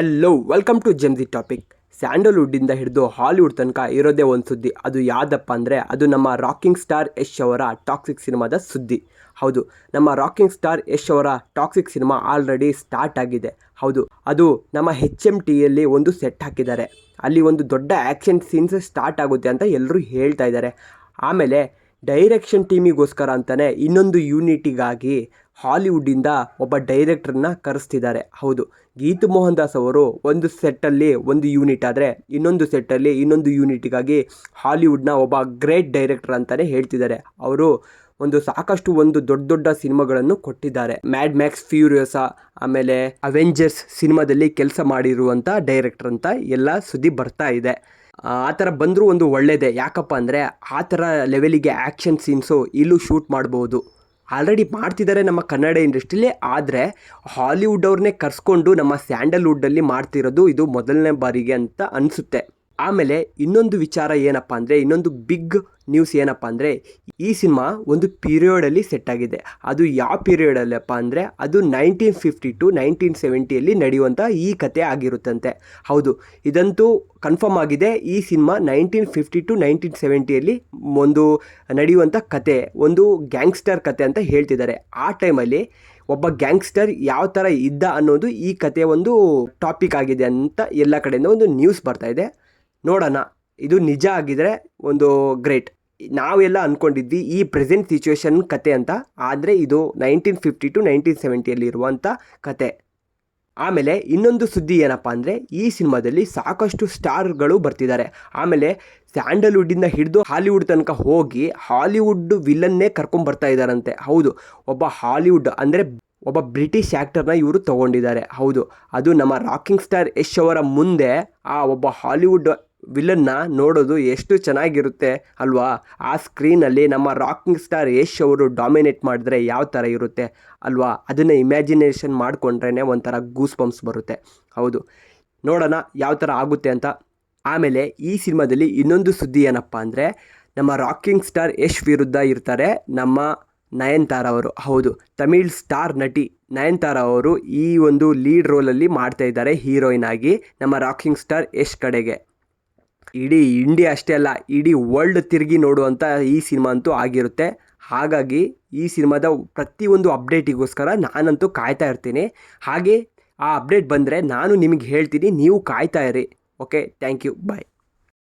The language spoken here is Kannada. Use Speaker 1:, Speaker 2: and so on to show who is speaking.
Speaker 1: ಹಲೋ ವೆಲ್ಕಮ್ ಟು ಜೆಮ್ಸಿ ಟಾಪಿಕ್. ಸ್ಯಾಂಡಲ್ವುಡ್ಡಿಂದ ಹಿಡಿದು ಹಾಲಿವುಡ್ ತನಕ ಇರೋದೇ ಒಂದು ಸುದ್ದಿ. ಅದು ಯಾವುದಪ್ಪ ಅಂದರೆ ಅದು ನಮ್ಮ ರಾಕಿಂಗ್ ಸ್ಟಾರ್ ಯಶ್ ಅವರ ಟಾಕ್ಸಿಕ್ ಸಿನಿಮಾದ ಸುದ್ದಿ. ಹೌದು, ನಮ್ಮ ರಾಕಿಂಗ್ ಸ್ಟಾರ್ ಯಶ್ ಅವರ ಟಾಕ್ಸಿಕ್ ಸಿನಿಮಾ ಆಲ್ರೆಡಿ ಸ್ಟಾರ್ಟ್ ಆಗಿದೆ. ಹೌದು, ಅದು ನಮ್ಮ HMTಯಲ್ಲಿ ಒಂದು ಸೆಟ್ ಹಾಕಿದ್ದಾರೆ. ಅಲ್ಲಿ ಒಂದು ದೊಡ್ಡ ಆ್ಯಕ್ಷನ್ ಸೀನ್ಸ್ ಸ್ಟಾರ್ಟ್ ಆಗುತ್ತೆ ಅಂತ ಎಲ್ಲರೂ ಹೇಳ್ತಾ ಇದ್ದಾರೆ. ಆಮೇಲೆ ಡೈರೆಕ್ಷನ್ ಟೀಮಿಗೋಸ್ಕರ ಅಂತಲೇ ಇನ್ನೊಂದು ಯೂನಿಟಿಗಾಗಿ ಹಾಲಿವುಡ್ಡಿಂದ ಒಬ್ಬ ಡೈರೆಕ್ಟ್ರನ್ನ ಕರೆಸ್ತಿದ್ದಾರೆ. ಹೌದು, ಗೀತು ಮೋಹನ್ ದಾಸ್ ಅವರು ಒಂದು ಸೆಟ್ಟಲ್ಲಿ ಒಂದು ಯೂನಿಟ್ ಆದರೆ ಇನ್ನೊಂದು ಸೆಟ್ಟಲ್ಲಿ ಇನ್ನೊಂದು ಯೂನಿಟಿಗಾಗಿ ಹಾಲಿವುಡ್ನ ಒಬ್ಬ ಗ್ರೇಟ್ ಡೈರೆಕ್ಟರ್ ಅಂತಲೇ ಹೇಳ್ತಿದ್ದಾರೆ. ಅವರು ಸಾಕಷ್ಟು ದೊಡ್ಡ ದೊಡ್ಡ ಸಿನಿಮಾಗಳನ್ನು ಕೊಟ್ಟಿದ್ದಾರೆ. ಮ್ಯಾಡ್ ಮ್ಯಾಕ್ಸ್ ಫ್ಯೂರಿಯಸ, ಆಮೇಲೆ ಅವೆಂಜರ್ಸ್ ಸಿನಿಮಾದಲ್ಲಿ ಕೆಲಸ ಮಾಡಿರುವಂಥ ಡೈರೆಕ್ಟರ್ ಅಂತ ಎಲ್ಲ ಸುದ್ದಿ ಬರ್ತಾ ಇದೆ. ಆ ಥರ ಬಂದರೂ ಒಂದು ಒಳ್ಳೆಯದೇ. ಯಾಕಪ್ಪ ಅಂದರೆ ಆ ಥರ ಲೆವೆಲಿಗೆ ಆ್ಯಕ್ಷನ್ ಸೀನ್ಸು ಇಲ್ಲೂ ಶೂಟ್ ಮಾಡ್ಬೋದು. ಆಲ್ರೆಡಿ ಮಾಡ್ತಿದ್ದಾರೆ ನಮ್ಮ ಕನ್ನಡ ಇಂಡಸ್ಟ್ರಿಲಿ. ಆದರೆ ಹಾಲಿವುಡ್ ಅವ್ರನ್ನೇ ಕರೆಸ್ಕೊಂಡು ನಮ್ಮ ಸ್ಯಾಂಡಲ್ವುಡ್ಡಲ್ಲಿ ಮಾಡ್ತಿರೋದು ಇದು ಮೊದಲನೇ ಬಾರಿಗೆ ಅಂತ ಅನಿಸುತ್ತೆ. ಆಮೇಲೆ ಇನ್ನೊಂದು ವಿಚಾರ ಏನಪ್ಪ ಅಂದರೆ, ಇನ್ನೊಂದು ಬಿಗ್ ನ್ಯೂಸ್ ಏನಪ್ಪ ಅಂದರೆ, ಈ ಸಿನಿಮಾ ಒಂದು ಪೀರಿಯಡಲ್ಲಿ ಸೆಟ್ ಆಗಿದೆ. ಅದು ಯಾವ ಪೀರಿಯಡಲ್ಲಪ್ಪ ಅಂದರೆ ಅದು 1950 to 1970 ನಡೆಯುವಂಥ ಈ ಕತೆ ಆಗಿರುತ್ತಂತೆ. ಹೌದು, ಇದಂತೂ ಕನ್ಫರ್ಮ್ ಆಗಿದೆ. ಈ ಸಿನಿಮಾ 1950 to 1970 ಒಂದು ನಡೆಯುವಂಥ ಕತೆ, ಒಂದು ಗ್ಯಾಂಗ್ಸ್ಟರ್ ಕತೆ ಅಂತ ಹೇಳ್ತಿದ್ದಾರೆ. ಆ ಟೈಮಲ್ಲಿ ಒಬ್ಬ ಗ್ಯಾಂಗ್ಸ್ಟರ್ ಯಾವ ಥರ ಇದ್ದ ಅನ್ನೋದು ಈ ಕತೆ ಒಂದು ಟಾಪಿಕ್ ಆಗಿದೆ ಅಂತ ಎಲ್ಲ ಕಡೆಯಿಂದ ಒಂದು ನ್ಯೂಸ್ ಬರ್ತಾ ಇದೆ. ನೋಡೋಣ, ಇದು ನಿಜ ಆಗಿದರೆ ಒಂದು ಗ್ರೇಟ್. ನಾವೆಲ್ಲ ಅಂದ್ಕೊಂಡಿದ್ವಿ ಈ ಪ್ರೆಸೆಂಟ್ ಸಿಚುವೇಶನ್ ಕತೆ ಅಂತ, ಆದರೆ ಇದು 1950 to 1970 ಇರುವಂಥ ಕತೆ. ಆಮೇಲೆ ಇನ್ನೊಂದು ಸುದ್ದಿ ಏನಪ್ಪ ಅಂದರೆ, ಈ ಸಿನಿಮಾದಲ್ಲಿ ಸಾಕಷ್ಟು ಸ್ಟಾರ್ಗಳು ಬರ್ತಿದ್ದಾರೆ. ಆಮೇಲೆ ಸ್ಯಾಂಡಲ್ವುಡ್ಡಿಂದ ಹಿಡಿದು ಹಾಲಿವುಡ್ ತನಕ ಹೋಗಿ ಹಾಲಿವುಡ್ ವಿಲನ್ನೇ ಕರ್ಕೊಂಬರ್ತಾ ಇದ್ದಾರಂತೆ. ಹೌದು, ಒಬ್ಬ ಹಾಲಿವುಡ್ ಅಂದರೆ ಒಬ್ಬ ಬ್ರಿಟಿಷ್ ಆ್ಯಕ್ಟರ್ನ ಇವರು ತೊಗೊಂಡಿದ್ದಾರೆ. ಹೌದು, ಅದು ನಮ್ಮ ರಾಕಿಂಗ್ ಸ್ಟಾರ್ ಯಶ್ ಅವರ ಮುಂದೆ ಆ ಒಬ್ಬ ಹಾಲಿವುಡ್ ವಿಲನ್ನ ನೋಡೋದು ಎಷ್ಟು ಚೆನ್ನಾಗಿರುತ್ತೆ ಅಲ್ವಾ? ಆ ಸ್ಕ್ರೀನಲ್ಲಿ ನಮ್ಮ ರಾಕಿಂಗ್ ಸ್ಟಾರ್ ಯಶ್ ಅವರು ಡಾಮಿನೇಟ್ ಮಾಡಿದ್ರೆ ಯಾವ ಥರ ಇರುತ್ತೆ ಅಲ್ವಾ? ಅದನ್ನು ಇಮ್ಯಾಜಿನೇಷನ್ ಮಾಡಿಕೊಂಡ್ರೇ ಒಂಥರ ಗೂಸ್ ಬಂಪ್ಸ್ ಬರುತ್ತೆ. ಹೌದು, ನೋಡೋಣ ಯಾವ ಥರ ಆಗುತ್ತೆ ಅಂತ. ಆಮೇಲೆ ಈ ಸಿನಿಮಾದಲ್ಲಿ ಇನ್ನೊಂದು ಸುದ್ದಿ ಏನಪ್ಪ ಅಂದರೆ, ನಮ್ಮ ರಾಕಿಂಗ್ ಸ್ಟಾರ್ ಯಶ್ ವಿರುದ್ಧ ಇರ್ತಾರೆ ನಮ್ಮ ನಯನತಾರ ಅವರು. ಹೌದು, ತಮಿಳ್ ಸ್ಟಾರ್ ನಟಿ ನಯನತಾರ ಅವರು ಈ ಒಂದು ಲೀಡ್ ರೋಲಲ್ಲಿ ಮಾಡ್ತಾ ಇದ್ದಾರೆ ಹೀರೋಯಿನ್ ಆಗಿ ನಮ್ಮ ರಾಕಿಂಗ್ ಸ್ಟಾರ್ ಯಶ್ ಕಡೆಗೆ. ಇಡೀ ಇಂಡಿಯಾ ಅಷ್ಟೇ ಅಲ್ಲ, ಇಡೀ ವರ್ಲ್ಡ್ ತಿರುಗಿ ನೋಡುವಂಥ ಈ ಸಿನಿಮಾ ಅಂತೂ ಆಗಿರುತ್ತೆ. ಹಾಗಾಗಿ ಈ ಸಿನಿಮಾದ ಪ್ರತಿಯೊಂದು ಅಪ್ಡೇಟಿಗೋಸ್ಕರ ನಾನಂತೂ ಕಾಯ್ತಾ ಇರ್ತೀನಿ. ಹಾಗೆ ಆ ಅಪ್ಡೇಟ್ ಬಂದರೆ ನಾನು ನಿಮಗೆ ಹೇಳ್ತೀನಿ, ನೀವು ಕಾಯ್ತಾ ಇರಿ. Okay, thank you, bye.